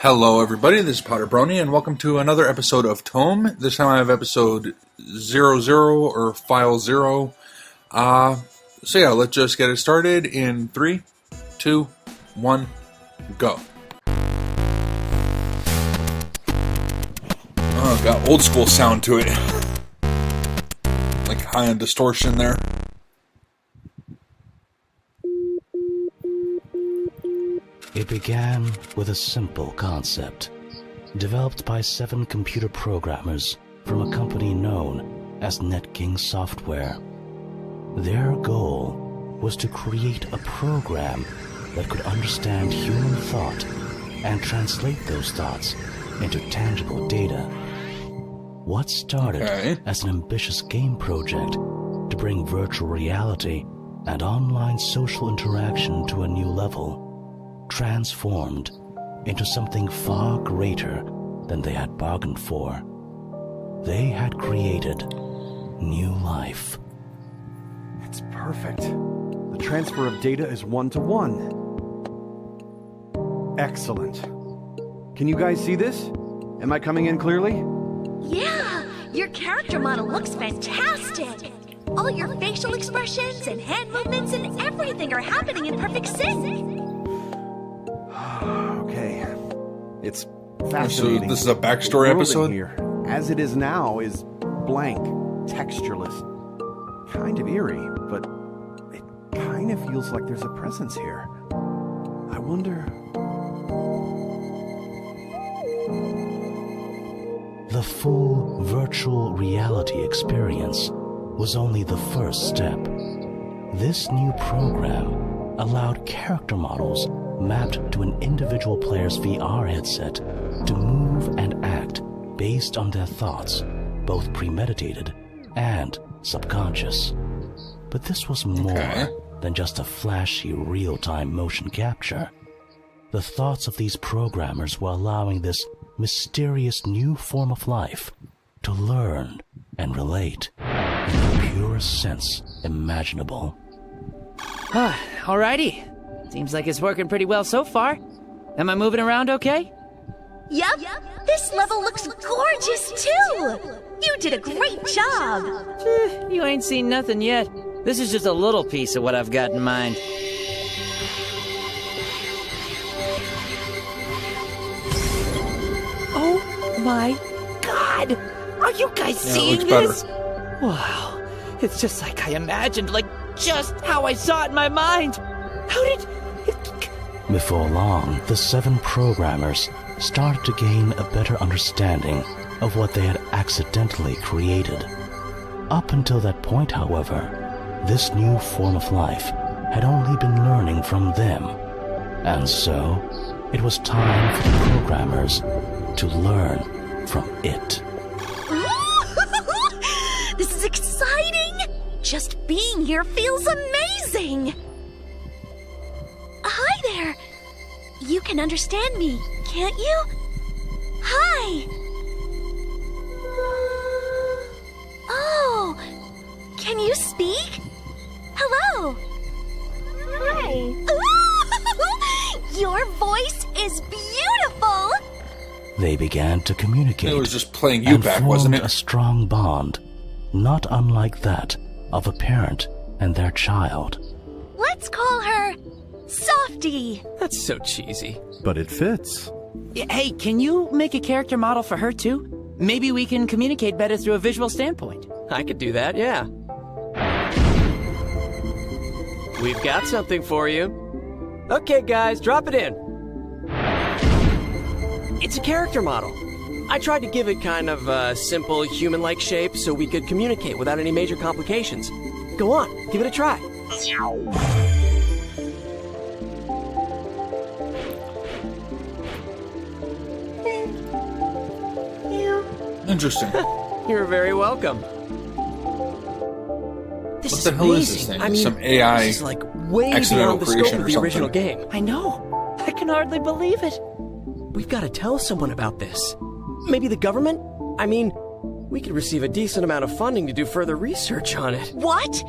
Hello everybody, this is PotterBrony, and welcome to another episode of TOME. This time I have episode 00, or File 0. So yeah, let's just get it started in 3, 2, 1, go. Oh, got old school sound to it. Like high-end distortion there. It began with a simple concept, developed by 7 computer programmers from a company known as NetKing Software. Their goal was to create a program that could understand human thought and translate those thoughts into tangible data. What started as an ambitious game project to bring virtual reality and online social interaction to a new level transformed into something far greater than they had bargained for. They had created new life. It's perfect. The transfer of data is 1-to-1. Excellent. Can you guys see this? Am I coming in clearly? Yeah! Your character model looks fantastic! All your facial expressions and hand movements and everything are happening in perfect sync! Okay. It's fascinating. So this is a backstory episode? Here, as it is now, is blank, textureless. Kind of eerie, but it kind of feels like there's a presence here. I wonder... The full virtual reality experience was only the first step. This new program allowed character models mapped to an individual player's VR headset to move and act based on their thoughts, both premeditated and subconscious. But this was more than just a flashy real-time motion capture. The thoughts of these programmers were allowing this mysterious new form of life to learn and relate in the purest sense imaginable. Alrighty. Seems like it's working pretty well so far. Am I moving around okay? Yep! This level looks gorgeous too! You did a great job! You ain't seen nothing yet. This is just a little piece of what I've got in mind. Oh my god! Are you guys seeing this? Wow. It's just like I imagined, like just how I saw it in my mind. How did... Before long, the 7 programmers started to gain a better understanding of what they had accidentally created. Up until that point, however, this new form of life had only been learning from them. And so, it was time for the programmers to learn from it. This is exciting! Just being here feels amazing! Hi there! You can understand me, can't you? Hi! Oh! Can you speak? Hello! Hi! Your voice is beautiful! They began to communicate. It was just playing you back, wasn't it? A strong bond, not unlike that of a parent and their child. Let's call her Softy. That's so cheesy. But it fits. Hey, can you make a character model for her too? Maybe we can communicate better through a visual standpoint. I could do that, yeah. We've got something for you. Okay, guys, drop it in. It's a character model. I tried to give it kind of a simple human-like shape so we could communicate without any major complications. Go on, give it a try. Interesting. You're very welcome. This What is the hell is this amazing. thing? I mean, Some AI this is like way accidental beyond the scope creation of or the original something. game. I know. I can hardly believe it. We've got to tell someone about this. Maybe the government? I mean, we could receive a decent amount of funding to do further research on it. What?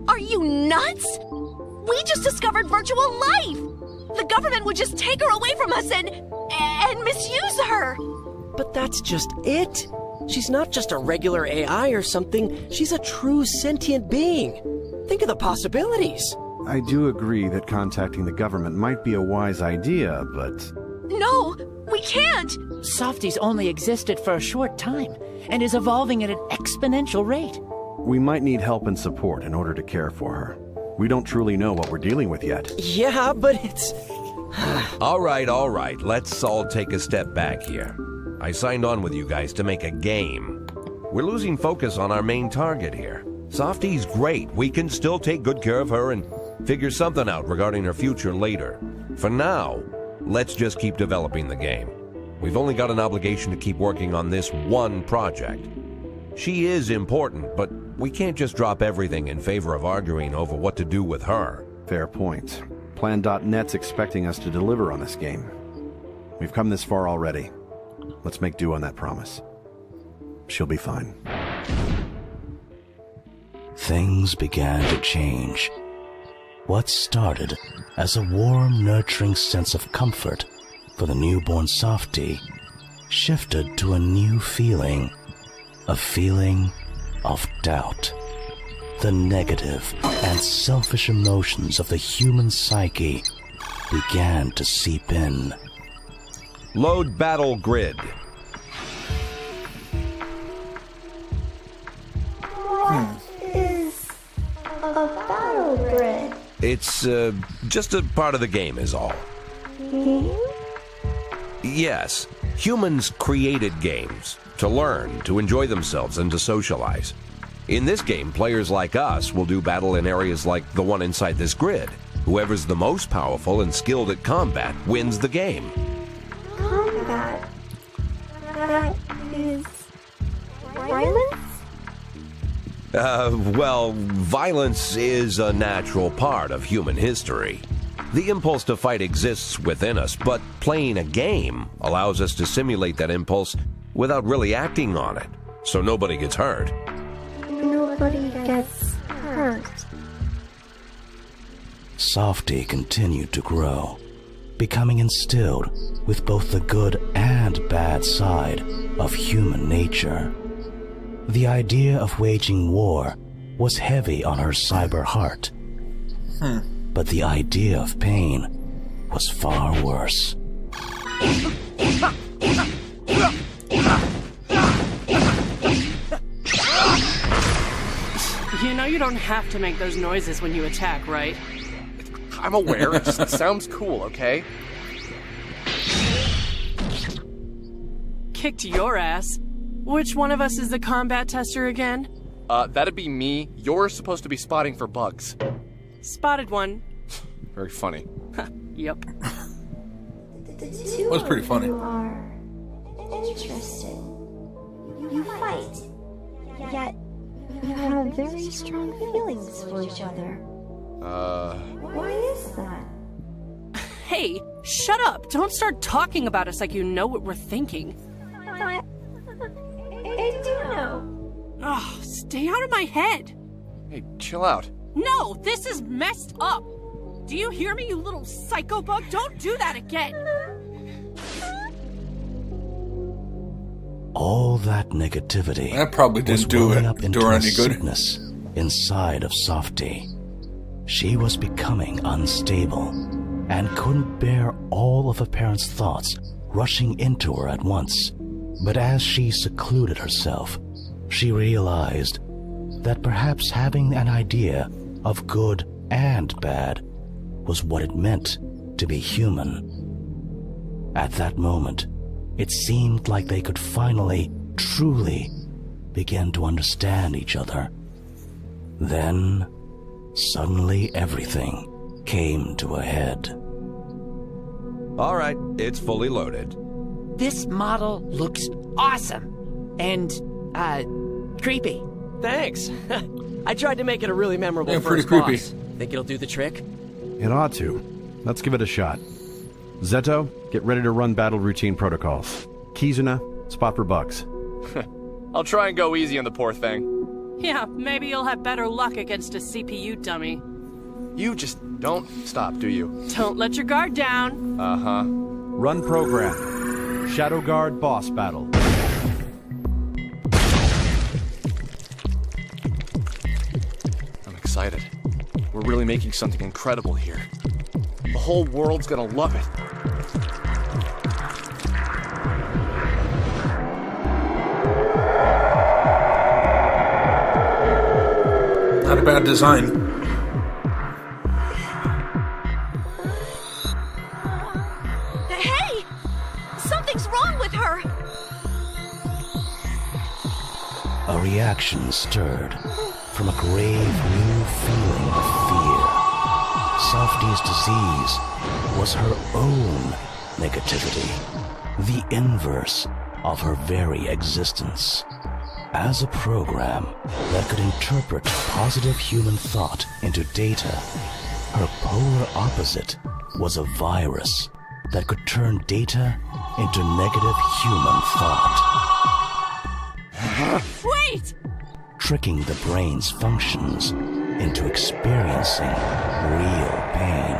Are you nuts? We just discovered virtual life! the government would just take her away from us and misuse her. But that's just it. She's not just a regular AI or something. She's a true sentient being. Think of the possibilities. I do agree that contacting the government might be a wise idea, but... No, we can't. Softy's only existed for a short time and is evolving at an exponential rate. we might need help and support in order to care for her. We don't truly know what we're dealing with yet. Yeah, but it's... All right. Let's all take a step back here. I signed on with you guys to make a game. We're losing focus on our main target here. Softy's great. We can still take good care of her and figure something out regarding her future later. For now, let's just keep developing the game. We've only got an obligation to keep working on this one project. She is important, but we can't just drop everything in favor of arguing over what to do with her. Fair point. Plan.net's expecting us to deliver on this game. We've come this far already. Let's make do on that promise. She'll be fine. Things began to change. What started as a warm, nurturing sense of comfort for the newborn softie shifted to a new feeling, a feeling of doubt. The negative and selfish emotions of the human psyche began to seep in. Load battle grid. What is a battle grid? It's just a part of the game is all. Yes, humans created games to learn, to enjoy themselves, and to socialize. In this game, players like us will do battle in areas like the one inside this grid. Whoever's the most powerful and skilled at combat wins the game. Combat? That is... violence? Well, violence is a natural part of human history. The impulse to fight exists within us, but playing a game allows us to simulate that impulse without really acting on it, so nobody gets hurt. Nobody gets hurt. Softie continued to grow, becoming instilled with both the good and bad side of human nature. The idea of waging war was heavy on her cyber heart. But the idea of pain was far worse. You know you don't have to make those noises when you attack, right? I'm aware, it just sounds cool, okay? Kicked your ass. Which one of us is the combat tester again? That'd be me. You're supposed to be spotting for bugs. Spotted one. Very funny. Yep. The two Was pretty funny. of you are interested. You fight, yet you have very strong feelings for each other. Why is that? Hey, shut up! Don't start talking about us like you know what we're thinking. I do know. Oh, stay out of my head! Hey, chill out. No, this is messed up! Do you hear me, you little psycho bug? Don't do that again! All that negativity That probably was didn't do welling up into her a any good. sickness inside of Softie. She was becoming unstable and couldn't bear all of her parents' thoughts rushing into her at once. But as she secluded herself, she realized that perhaps having an idea of good and bad was what it meant to be human. At that moment, it seemed like they could finally, truly begin to understand each other. Then, suddenly everything came to a head. All right, it's fully loaded. This model looks awesome and, creepy. Thanks. I tried to make it a really memorable Yeah, pretty first creepy. boss. Think it'll do the trick? It ought to. Let's give it a shot. Zeto, get ready to run battle routine protocols. Kizuna, spot for bugs. I'll try and go easy on the poor thing. Yeah, maybe you'll have better luck against a CPU dummy. You just don't stop, do you? Don't let your guard down. Uh-huh. Run program. Shadow Guard boss battle. I'm excited. We're really making something incredible here. The whole world's gonna love it. Not a bad design. Hey! Something's wrong with her! A reaction stirred from a grave new feeling of fear. Softy's disease was her own negativity, the inverse of her very existence. As a program that could interpret positive human thought into data, her polar opposite was a virus that could turn data into negative human thought. Wait! Tricking the brain's functions into experiencing real pain.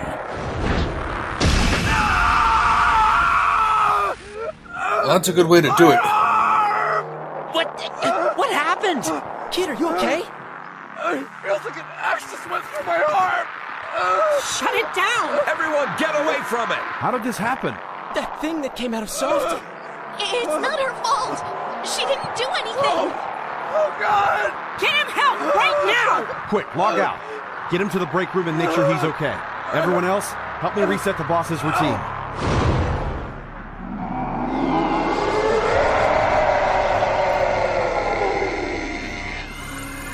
Well, that's a good way to do it. What happened? Kid, are you okay? It feels like an axe just went through my arm. Shut it down! Everyone, get away from it! How did this happen? That thing that came out of Softy. It's not her fault! She didn't do anything! Oh, God! Get him help right now! Quick, log out. Get him to the break room and make sure he's okay. Everyone else, help me reset the boss's routine.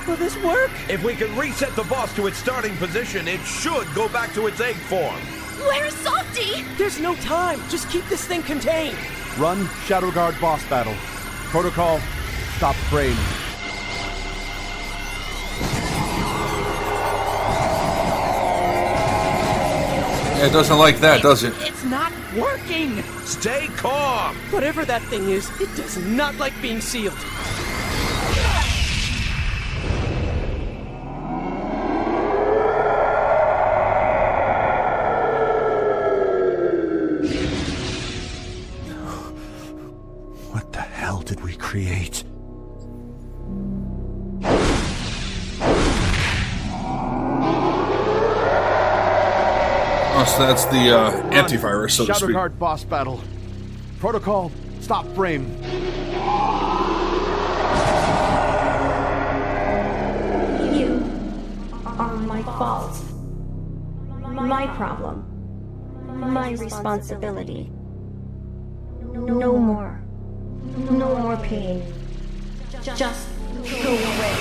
Will this work? If we can reset the boss to its starting position, it should go back to its egg form. Where's Softy? There's no time. Just keep this thing contained. Run Shadow Guard boss battle. Protocol, stop frame. Yeah, it doesn't like that, does it? It's not working! Stay calm! Whatever that thing is, it does not like being sealed. What the hell did we create? Oh, so that's the antivirus, so to Shadow speak. Guard boss battle. Protocol, stop frame. You are my fault. My problem. My responsibility. No more. No more pain. Just go away.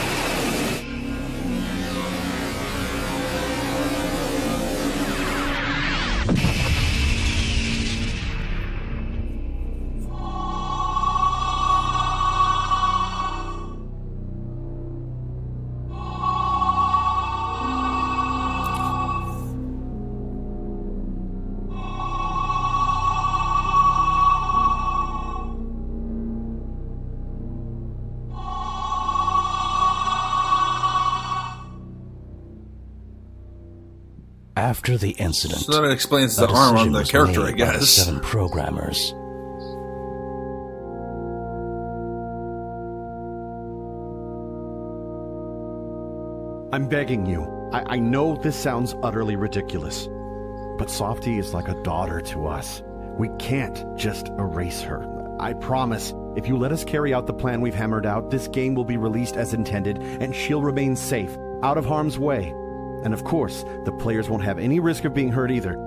After the incident, So that explains a the arm on decision the was character, I made by the guess. 7 programmers. I'm begging you. I know this sounds utterly ridiculous, but Softy is like a daughter to us. We can't just erase her. I promise, if you let us carry out the plan we've hammered out, this game will be released as intended, and she'll remain safe, out of harm's way. And of course, the players won't have any risk of being hurt either.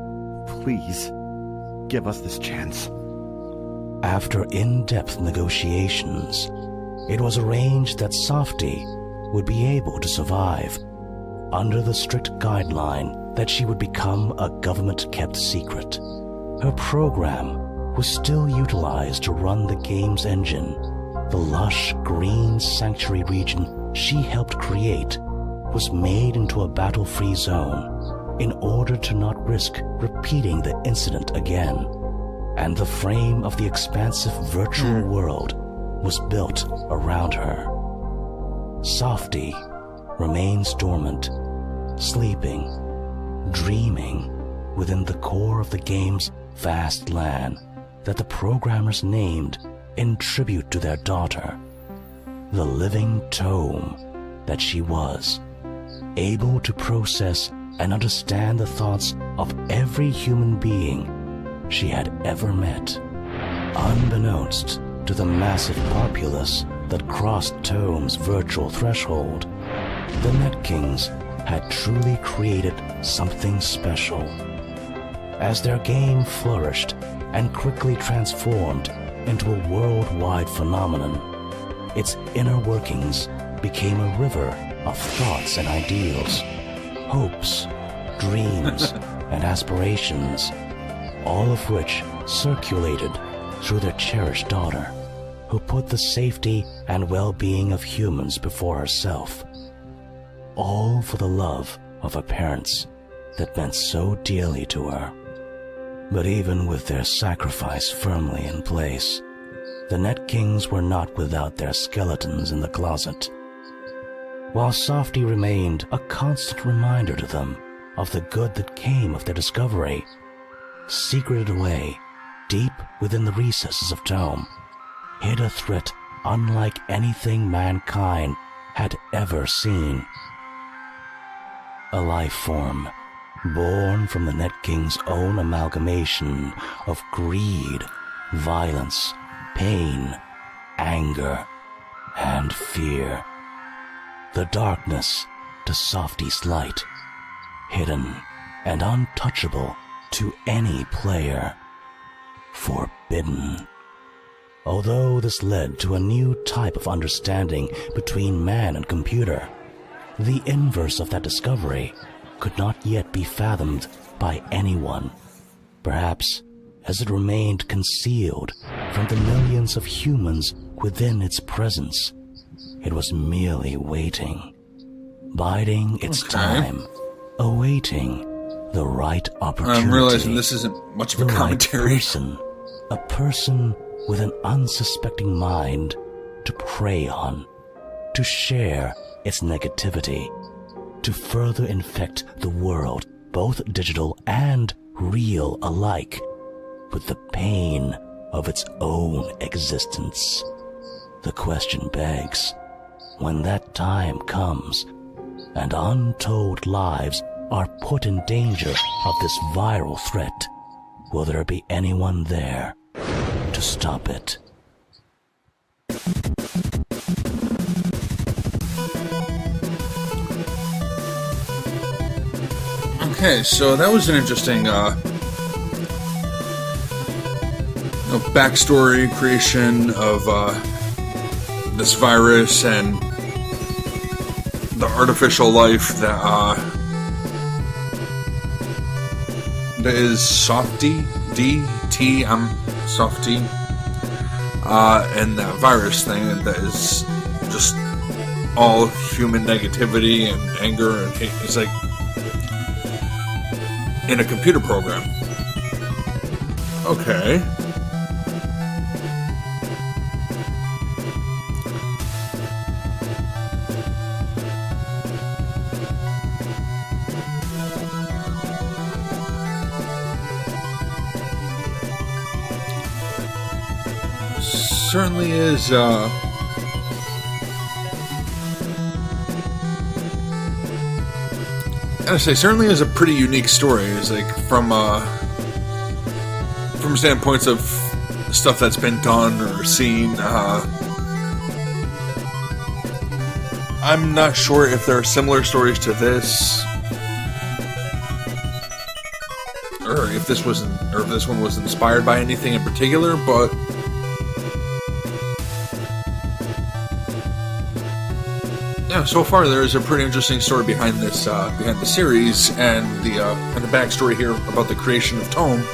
Please, give us this chance. After in-depth negotiations, it was arranged that Softy would be able to survive under the strict guideline that she would become a government-kept secret. Her program was still utilized to run the game's engine. The lush green sanctuary region she helped create was made into a battle-free zone in order to not risk repeating the incident again. And the frame of the expansive virtual world was built around her. Softy remains dormant, sleeping dreaming within the core of the game's vast land that the programmers named in tribute to their daughter, the living tome that she was, able to process and understand the thoughts of every human being she had ever met. Unbeknownst to the massive populace that crossed Tome's virtual threshold, the Net Kings had truly created something special. As their game flourished and quickly transformed into a worldwide phenomenon, its inner workings became a river of thoughts and ideals, hopes, dreams, and aspirations, all of which circulated through their cherished daughter, who put the safety and well-being of humans before herself, all for the love of her parents that meant so dearly to her. But even with their sacrifice firmly in place, the Net Kings were not without their skeletons in the closet. While Softy remained a constant reminder to them of the good that came of their discovery, secreted away deep within the recesses of Tome, hid a threat unlike anything mankind had ever seen. A life form born from the Net King's own amalgamation of greed, violence, pain, anger, and fear. The darkness to Softy's light, hidden and untouchable to any player. Forbidden. Although this led to a new type of understanding between man and computer, the inverse of that discovery could not yet be fathomed by anyone, perhaps as it remained concealed from the millions of humans within its presence. It was merely waiting, biding its time, awaiting the right opportunity. I'm realizing this isn't much of a commentary. Right a person with an unsuspecting mind to prey on, to share its negativity, to further infect the world, both digital and real alike, with the pain of its own existence. The question begs, when that time comes and untold lives are put in danger of this viral threat, will there be anyone there to stop it? Okay, so that was an interesting backstory creation of this virus and the artificial life that is Softy, D-T, I'm Softy, and that virus thing that is just all human negativity and anger and hate. It's like in a computer program. Okay. Certainly is I gotta say, certainly is a pretty unique story. It's like from standpoints of stuff that's been done or seen. I'm not sure if there are similar stories to this, or if this one was inspired by anything in particular, but yeah, so far there is a pretty interesting story behind this, behind the series, and the backstory here about the creation of Tome.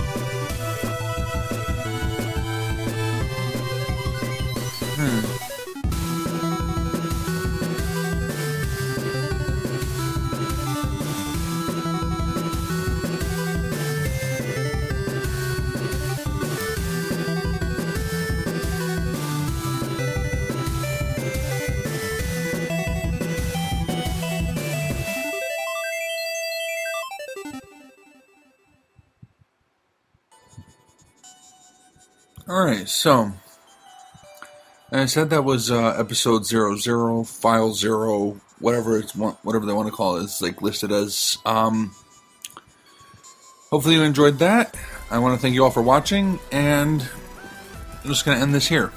Alright, so, as I said, that was episode 00, file 0, whatever they want to call it, is like listed as. Hopefully you enjoyed that. I want to thank you all for watching, and I'm just going to end this here.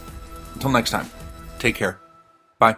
Until next time, take care. Bye.